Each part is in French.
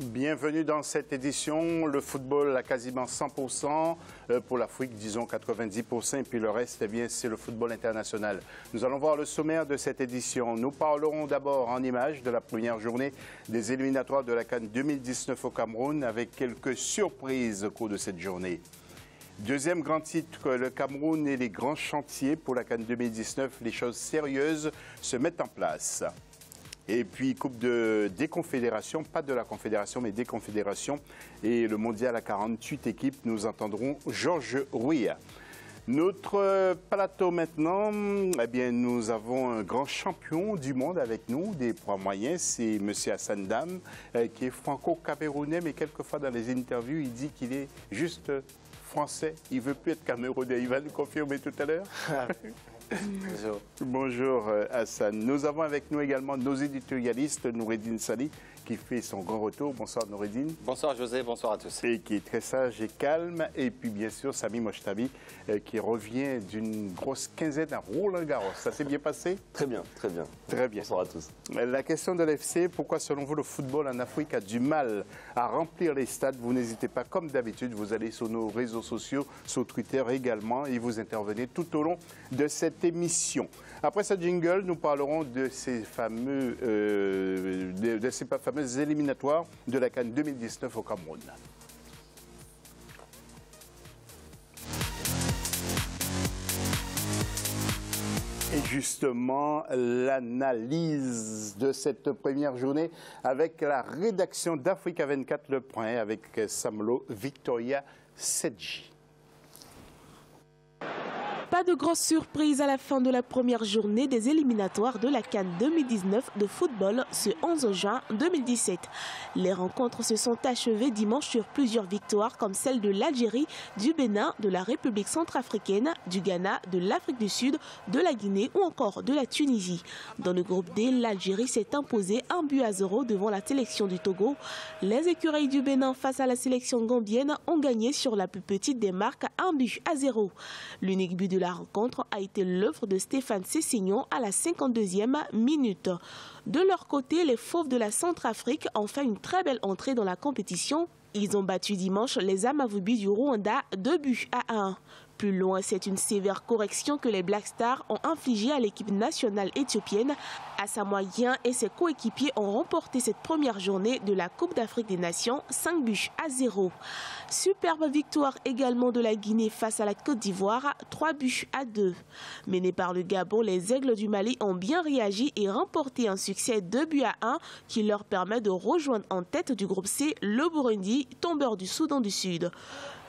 Bienvenue dans cette édition. Le football à quasiment 100%, pour l'Afrique, disons 90%, et puis le reste, eh bien, c'est le football international. Nous allons voir le sommaire de cette édition. Nous parlerons d'abord en images de la première journée des éliminatoires de la CAN 2019 au Cameroun, avec quelques surprises au cours de cette journée. Deuxième grand titre, le Cameroun et les grands chantiers pour la CAN 2019. Les choses sérieuses se mettent en place. Et puis, Coupe des Confédérations, pas de la Confédération, mais des Confédérations. Et le mondial à 48 équipes, nous entendrons Georges Weah. Notre plateau maintenant, eh bien, nous avons un grand champion du monde avec nous, des poids moyens, c'est M. Hassan Dam, qui est franco-camerounais, mais quelquefois dans les interviews, il dit qu'il est juste français. Il ne veut plus être camerounais. Il va nous confirmer tout à l'heure. Bonjour. Bonjour Hassan. Nous avons avec nous également nos éditorialistes, Noureddine Sali, qui fait son grand retour. Bonsoir Noureddine. Bonsoir José, bonsoir à tous. Et qui est très sage et calme. Et puis bien sûr Sami Mochtabi, qui revient d'une grosse quinzaine à Roland-Garros. Ça s'est bien passé? Très bien, très bien. Très bien. Bonsoir à tous. La question de l'FC, pourquoi selon vous le football en Afrique a du mal à remplir les stades? Vous n'hésitez pas, comme d'habitude, vous allez sur nos réseaux sociaux, sur Twitter également, et vous intervenez tout au long de cette émission. Après ce jingle, nous parlerons de ces fameuses éliminatoires de la CAN 2019 au Cameroun. Et justement, l'analyse de cette première journée avec la rédaction d'Africa 24 Le Point avec Samlo Victoria Sedji. Pas de grosse surprise à la fin de la première journée des éliminatoires de la CAN 2019 de football ce 11 juin 2017. Les rencontres se sont achevées dimanche sur plusieurs victoires comme celle de l'Algérie, du Bénin, de la République centrafricaine, du Ghana, de l'Afrique du Sud, de la Guinée ou encore de la Tunisie. Dans le groupe D, l'Algérie s'est imposée 1-0 devant la sélection du Togo. Les écureuils du Bénin face à la sélection gambienne ont gagné sur la plus petite des marques 1-0. L'unique but de la rencontre a été l'œuvre de Stéphane Sessignon à la 52e minute. De leur côté, les Fauves de la Centrafrique ont fait une très belle entrée dans la compétition. Ils ont battu dimanche les Amavubi du Rwanda 2-1. Plus loin, c'est une sévère correction que les Black Stars ont infligée à l'équipe nationale éthiopienne. Asamoah et ses coéquipiers ont remporté cette première journée de la Coupe d'Afrique des Nations 5-0. Superbe victoire également de la Guinée face à la Côte d'Ivoire 3-2. Menés par le Gabon, les Aigles du Mali ont bien réagi et remporté un succès 2-1 qui leur permet de rejoindre en tête du groupe C le Burundi, tombeur du Soudan du Sud.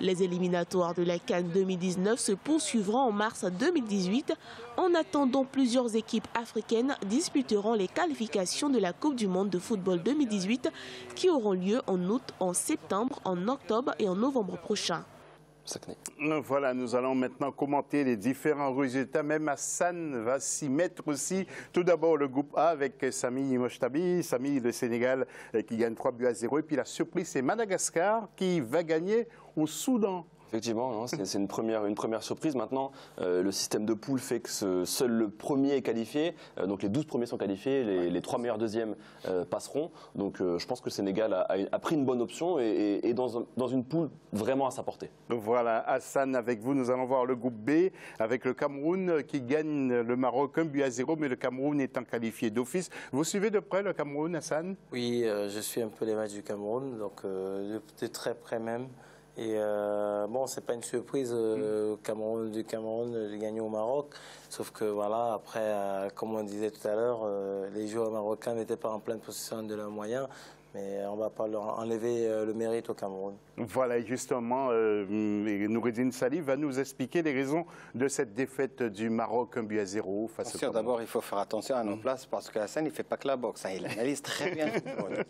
Les éliminatoires de la CAN 2019 se poursuivront en mars 2018. En attendant, plusieurs équipes africaines disputeront les qualifications de la Coupe du monde de football 2018 qui auront lieu en août, en septembre, en octobre et en novembre prochain. Voilà, nous allons maintenant commenter les différents résultats. Même Hassan va s'y mettre aussi. Tout d'abord, le groupe A avec Sami Mochtabi. Sami, le Sénégal, qui gagne 3-0. Et puis la surprise, c'est Madagascar qui va gagner au Soudan. Effectivement, c'est une première surprise. Maintenant, le système de poule fait que seul le premier est qualifié. Donc les 12 premiers sont qualifiés, les 3 meilleurs deuxièmes passeront. Donc je pense que le Sénégal a pris une bonne option et est dans une poule vraiment à sa portée. Voilà, Hassan, avec vous, nous allons voir le groupe B avec le Cameroun qui gagne le Maroc 1-0, mais le Cameroun étant qualifié d'office. Vous suivez de près le Cameroun, Hassan? Oui, je suis un peu les matchs du Cameroun, donc de très près même. Et bon, c'est pas une surprise du Cameroun de gagner au Maroc, sauf que voilà, après, comme on disait tout à l'heure, les joueurs marocains n'étaient pas en pleine possession de leurs moyens. Mais on ne va pas leur enlever le mérite au Cameroun. Voilà, justement, Noureddine Sali va nous expliquer les raisons de cette défaite du Maroc 1-0 face au Cameroun. D'abord, il faut faire attention à nos places parce que Hassan, il ne fait pas que la boxe. Il analyse très bien le football.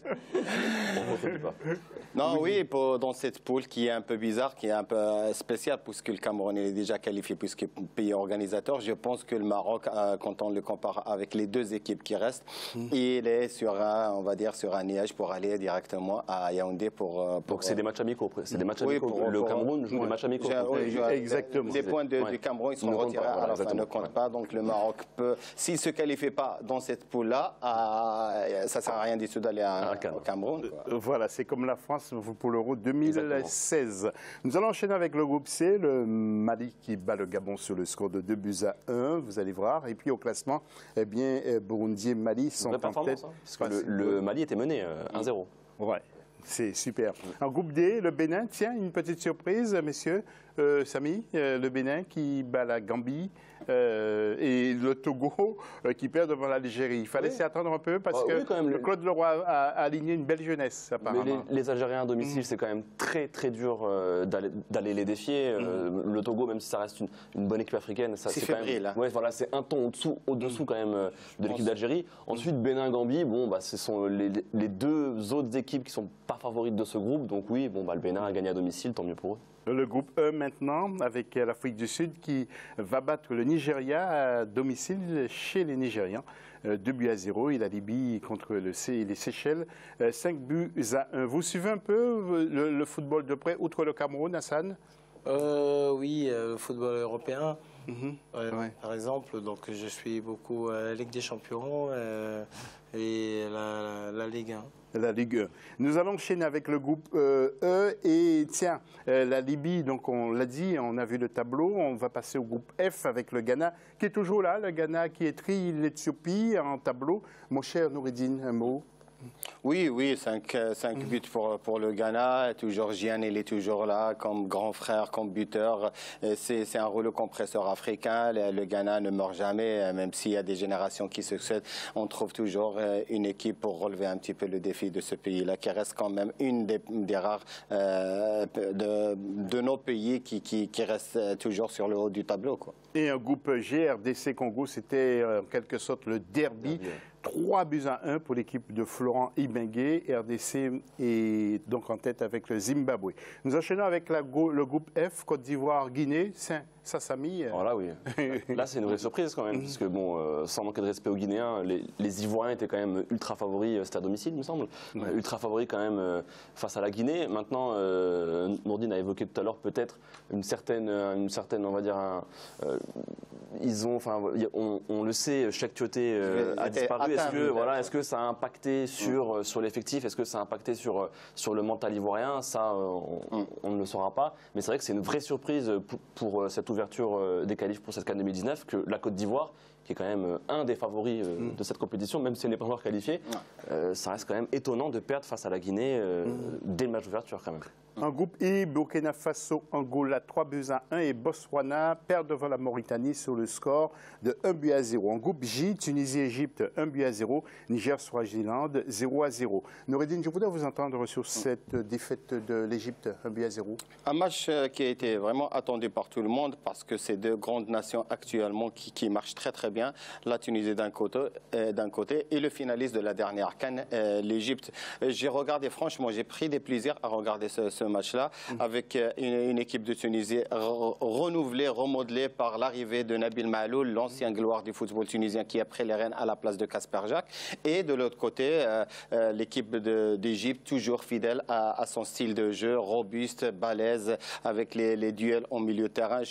Non, oui, dans cette poule qui est un peu bizarre, qui est un peu spéciale, puisque le Cameroun est déjà qualifié puisque pays organisateur, je pense que le Maroc, quand on le compare avec les deux équipes qui restent, il est sur un, on va dire, sur un nuage pour pour aller directement à Yaoundé pour Donc c'est des matchs amicaux. C'est des matchs Oui, amicaux. Le Cameroun joue des matchs amicaux. Exactement. Les points du Cameroun, ils sont retirés à la fin, ne comptent pas. Donc le Maroc peut, s'il ne se qualifie pas dans cette poule-là, ça ne sert à rien du tout d'aller au Cameroun. Voilà, c'est comme la France pour l'Euro 2016. Nous allons enchaîner avec le groupe C, le Mali qui bat le Gabon sur le score de 2-1, vous allez voir. Et puis au classement, eh bien, Burundi et Mali sont en tête. Parce que le Mali était mené 1-0. Ouais. C'est super. En groupe D, le Bénin, tiens, une petite surprise, messieurs. Samy, le Bénin qui bat la Gambie et le Togo qui perd devant l'Algérie. Il fallait s'y attendre un peu parce que Claude Leroy a aligné une belle jeunesse, apparemment. Mais les Algériens à domicile, c'est quand même très très dur d'aller les défier. Le Togo, même si ça reste une bonne équipe africaine, c'est fébrile. Quand même, voilà, c'est un ton au-dessous quand même de l'équipe d'Algérie. Ensuite, Bénin-Gambie, bon, bah, ce sont les deux autres équipes qui sont pas favorites de ce groupe. Donc oui, bon, bah, le Bénin a gagné à domicile, tant mieux pour eux. Le groupe E maintenant, avec l'Afrique du Sud qui va battre le Nigeria à domicile chez les Nigérians. 2-0 et la Libye contre les Seychelles, 5-1. Vous suivez un peu le football de près, outre le Cameroun, Hassan? Oui, le football européen. Par exemple, donc je suis beaucoup la Ligue des Champions et la Ligue 1. La Ligue 1. Nous allons enchaîner avec le groupe E et tiens, la Libye, donc on l'a dit, on a vu le tableau, on va passer au groupe F avec le Ghana qui est toujours là, le Ghana qui étrie l'Éthiopie en tableau. Mon cher Noureddine, un mot? Oui, 5 buts pour le Ghana. Toujours Gyan, il est toujours là comme grand frère, comme buteur. C'est un rouleau compresseur africain. Le Ghana ne meurt jamais, même s'il y a des générations qui succèdent. On trouve toujours une équipe pour relever un petit peu le défi de ce pays-là, qui reste quand même une des rares de nos pays qui reste toujours sur le haut du tableau, quoi. Et un groupe G, RDC Congo, c'était en quelque sorte le derby. 3-1 pour l'équipe de Florent Ibenge. RDC est donc en tête avec le Zimbabwe. Nous enchaînons avec le groupe F, Côte d'Ivoire, Guinée. Ça, Samy. Là, oui. Là, c'est une vraie surprise quand même, parce que, bon, sans manquer de respect aux Guinéens, les Ivoiriens étaient quand même ultra favoris, c'était à domicile, il me semble. Ultra favoris quand même face à la Guinée. Maintenant, Nourdine a évoqué tout à l'heure peut-être une certaine, on va dire, ils ont, enfin, on le sait, Cheikh Tioté a disparu. Est-ce que ça a impacté sur l'effectif? Est-ce que ça a impacté sur le mental ivoirien? Ça, on ne le saura pas. Mais c'est vrai que c'est une vraie surprise pour cette ouverture des qualifs pour cette CAN 2019 que la Côte d'Ivoire, qui est quand même un des favoris de cette compétition, même si elle n'est pas encore qualifiée, ça reste quand même étonnant de perdre face à la Guinée dès le match d'ouverture quand même. En groupe I, Burkina Faso, Angola 3-1 et Botswana perd devant la Mauritanie sur le score de 1-0. En groupe J, Tunisie-Égypte 1-0, Niger-Swaziland 0-0. Noureddine, je voudrais vous entendre sur cette défaite de l'Égypte 1-0. Un match qui a été vraiment attendu par tout le monde parce que c'est deux grandes nations actuellement qui marchent très très bien. La Tunisie d'un côté et le finaliste de la dernière CAN, l'Égypte. J'ai regardé, franchement, j'ai pris des plaisirs à regarder ce match-là, avec une équipe de Tunisie renouvelée, remodelée par l'arrivée de Nabil Mahloul, l'ancien gloire du football tunisien qui a pris les rênes à la place de Kasper Jacques. Et de l'autre côté, l'équipe d'Égypte, toujours fidèle à son style de jeu, robuste, balèze, avec les duels en milieu de terrain.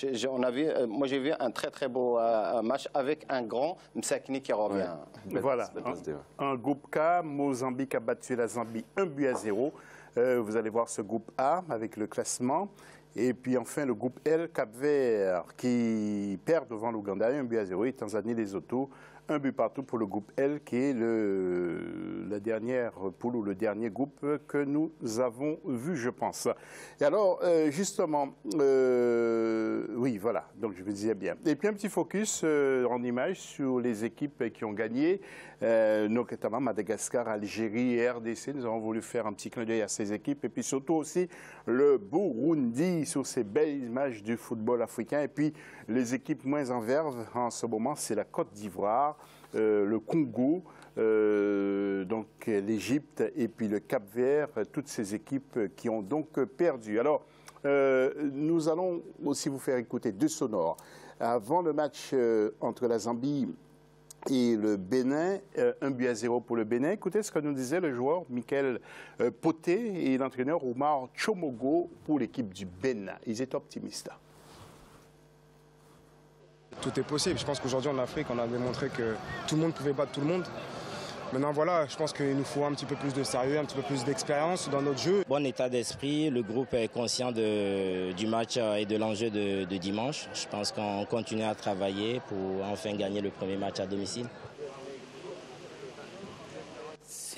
Moi, j'ai vu un très très beau match avec un grand Msakni qui revient. Voilà. En groupe K, Mozambique a battu la Zambie 1-0. Vous allez voir ce groupe A avec le classement. Et puis enfin le groupe L, Cap-Vert, qui perd devant l'Ouganda 1-0 et Tanzanie, Lesotho, 1 but partout pour le groupe L, qui est la dernière poule ou le dernier groupe que nous avons vu, je pense. Et alors, justement, oui, voilà, donc je vous disais bien. Et puis un petit focus en image sur les équipes qui ont gagné, notamment Madagascar, Algérie et RDC. Nous avons voulu faire un petit clin d'œil à ces équipes. Et puis surtout aussi le Burundi sur ces belles images du football africain. Et puis les équipes moins en verve en ce moment, c'est la Côte d'Ivoire, le Congo, donc l'Égypte et puis le Cap-Vert, toutes ces équipes qui ont donc perdu. Alors, nous allons aussi vous faire écouter deux sonores. Avant le match entre la Zambie et le Bénin, 1-0 pour le Bénin. Écoutez ce que nous disait le joueur Michael Poté et l'entraîneur Oumar Tchomogo pour l'équipe du Bénin. Ils étaient optimistes. Tout est possible. Je pense qu'aujourd'hui en Afrique, on a démontré que tout le monde pouvait battre tout le monde. Maintenant, voilà, je pense qu'il nous faut un petit peu plus de sérieux, un petit peu plus d'expérience dans notre jeu. Bon état d'esprit, le groupe est conscient du match et de l'enjeu de dimanche. Je pense qu'on continue à travailler pour enfin gagner le premier match à domicile.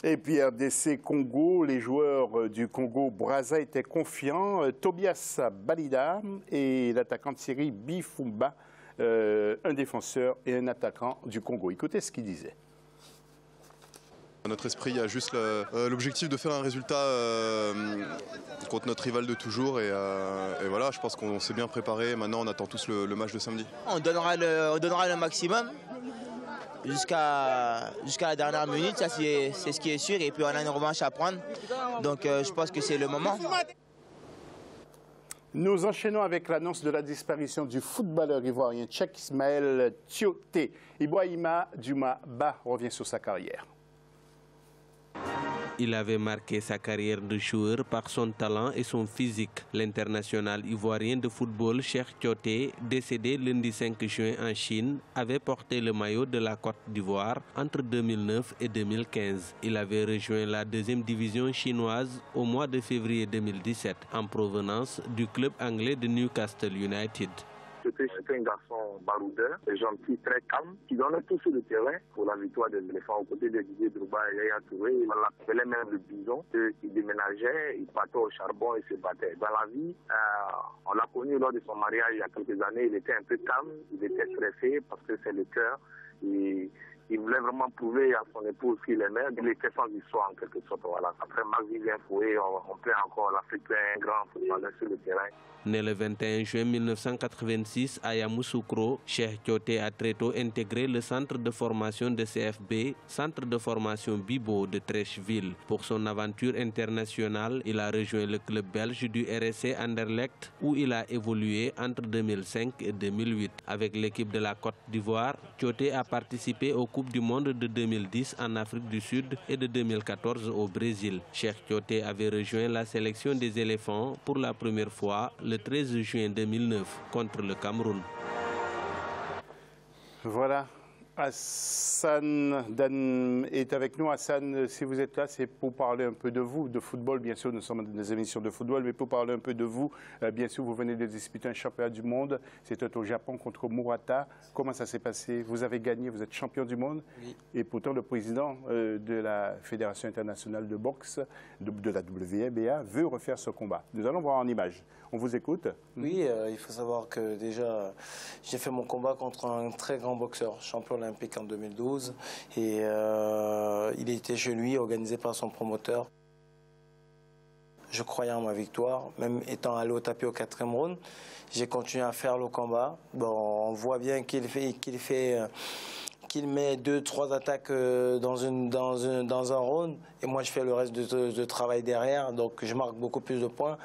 Et puis RDC Congo, les joueurs du Congo Brazza étaient confiants. Tobias Balida et l'attaquant Thierry Bifumba, un défenseur et un attaquant du Congo. Écoutez ce qu'il disait. À notre esprit, il y a juste l'objectif de faire un résultat contre notre rival de toujours. Et voilà, je pense qu'on s'est bien préparé. Maintenant, on attend tous le match de samedi. On donnera le maximum jusqu'à la dernière minute. Ça, c'est ce qui est sûr. Et puis, on a une revanche à prendre. Donc, je pense que c'est le moment. Nous enchaînons avec l'annonce de la disparition du footballeur ivoirien tchèque Ismaël Thioté. Ibrahima Duma Ba revient sur sa carrière. Il avait marqué sa carrière de joueur par son talent et son physique. L'international ivoirien de football Cheikh Thioté, décédé lundi 5 juin en Chine, avait porté le maillot de la Côte d'Ivoire entre 2009 et 2015. Il avait rejoint la deuxième division chinoise au mois de février 2017 en provenance du club anglais de Newcastle United. C'était un garçon baroudeur, gentil, très calme, qui donnait tout sur le terrain pour la victoire des éléphants. Aux côtés de Didier Drogba et Yaya Touré, on l'appelait même le bison. Il déménageait, il partait au charbon et se battait. Dans la vie, on l'a connu lors de son mariage il y a quelques années. Il était un peu calme, il était stressé parce que c'est le cœur. Il voulait vraiment prouver à son épouse qu'il aimait. Il était sans histoire en quelque sorte. Voilà. Après Max-Vivien Foué, on plaît encore l'Afrique, un grand footballeur sur le terrain. Né le 21 juin 1986 à Yamoussoukro, Cheikh Thioté a très tôt intégré le centre de formation de CFB, centre de formation Bibo de Treichville. Pour son aventure internationale, il a rejoint le club belge du RSC Anderlecht où il a évolué entre 2005 et 2008. Avec l'équipe de la Côte d'Ivoire, Thioté a participé aux Coupes du Monde de 2010 en Afrique du Sud et de 2014 au Brésil. Cheikh Thioté avait rejoint la sélection des éléphants pour la première fois le 13 juin 2009 contre le Cameroun. Voilà, Hassan Dan est avec nous. Hassan, si vous êtes là, c'est pour parler un peu de vous, de football. Bien sûr, nous sommes dans des émissions de football, mais pour parler un peu de vous, bien sûr, vous venez de disputer un championnat du monde. C'était au Japon contre Murata. Comment ça s'est passé? Vous avez gagné, vous êtes champion du monde. Oui. Et pourtant, le président de la Fédération internationale de boxe, de la WBA, veut refaire ce combat. Nous allons voir en image. On vous écoute. Oui, il faut savoir que déjà, j'ai fait mon combat contre un très grand boxeur, champion olympique en 2012. Et il était chez lui, organisé par son promoteur. Je croyais en ma victoire, même étant allé au tapis au 4e round. J'ai continué à faire le combat. Bon, on voit bien qu'il met 2-3 attaques dans un round et moi je fais le reste de travail derrière, donc je marque beaucoup plus de points.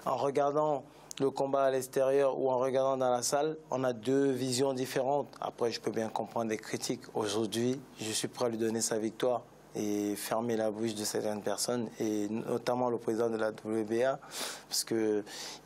En regardant le combat à l'extérieur ou en regardant dans la salle, on a deux visions différentes. Après, je peux bien comprendre les critiques. Aujourd'hui, je suis prêt à lui donner sa victoire et fermer la bouche de certaines personnes, et notamment le président de la WBA, parce qu'il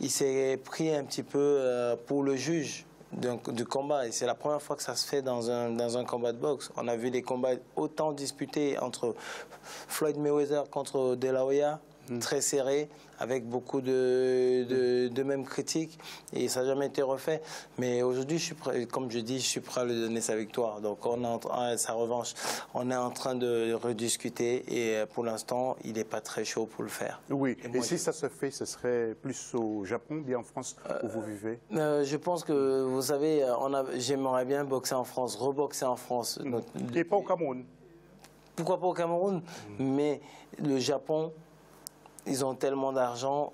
s'est pris un petit peu pour le juge du combat, et c'est la première fois que ça se fait dans un combat de boxe. On a vu des combats autant disputés entre Floyd Mayweather contre De La Hoya, très serré, avec beaucoup de mêmes critiques, et ça n'a jamais été refait. Mais aujourd'hui, je suis prêt, comme je dis, je suis prêt à lui donner sa victoire. Donc sa revanche, on est en train de rediscuter, et pour l'instant, il n'est pas très chaud pour le faire. Oui, et si ça se fait, ce serait plus au Japon, bien en France, où vous vivez? Je pense que, vous savez, j'aimerais bien boxer en France, reboxer en France. Et pas au Cameroun? Pourquoi pas au Cameroun? Mais le Japon, ils ont tellement d'argent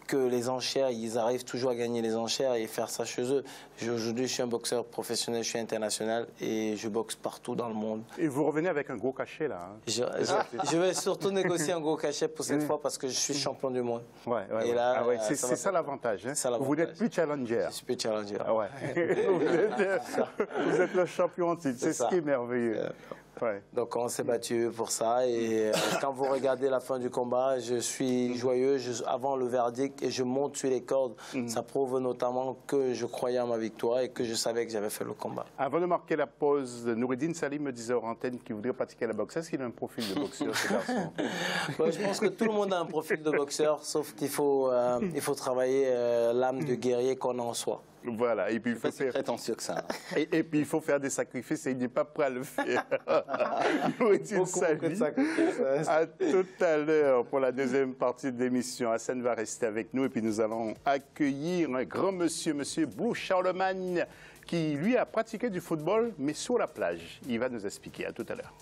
que les enchères, ils arrivent toujours à gagner les enchères et faire ça chez eux. Aujourd'hui, je suis un boxeur professionnel, je suis international et je boxe partout dans le monde. Et vous revenez avec un gros cachet là. Hein. Je vais surtout négocier un gros cachet pour cette fois parce que je suis champion du monde. Et là, c'est ça l'avantage. Hein. Vous n'êtes plus challenger. Je suis plus challenger. Vous êtes le champion en titre. C'est ce qui est merveilleux. Donc on s'est battu pour ça et quand vous regardez la fin du combat, je suis joyeux avant le verdict et je monte sur les cordes. Ça prouve notamment que je croyais en ma victoire et que je savais que j'avais fait le combat. Avant de marquer la pause, Noureddine Salim me disait hors antenne qu'il voudrait pratiquer la boxe. Est-ce qu'il a un profil de boxeur, ce garçon? Je pense que tout le monde a un profil de boxeur, sauf qu'il faut, travailler l'âme de guerrier qu'on a en soi. Voilà, et puis il faut faire prétentieux que ça. Et puis il faut faire des sacrifices et il n'est pas prêt à le faire. À tout à l'heure pour la deuxième partie de l'émission. Hassan va rester avec nous et puis nous allons accueillir un grand monsieur, monsieur Blue Charlemagne, qui lui a pratiqué du football mais sur la plage. Il va nous expliquer. À tout à l'heure.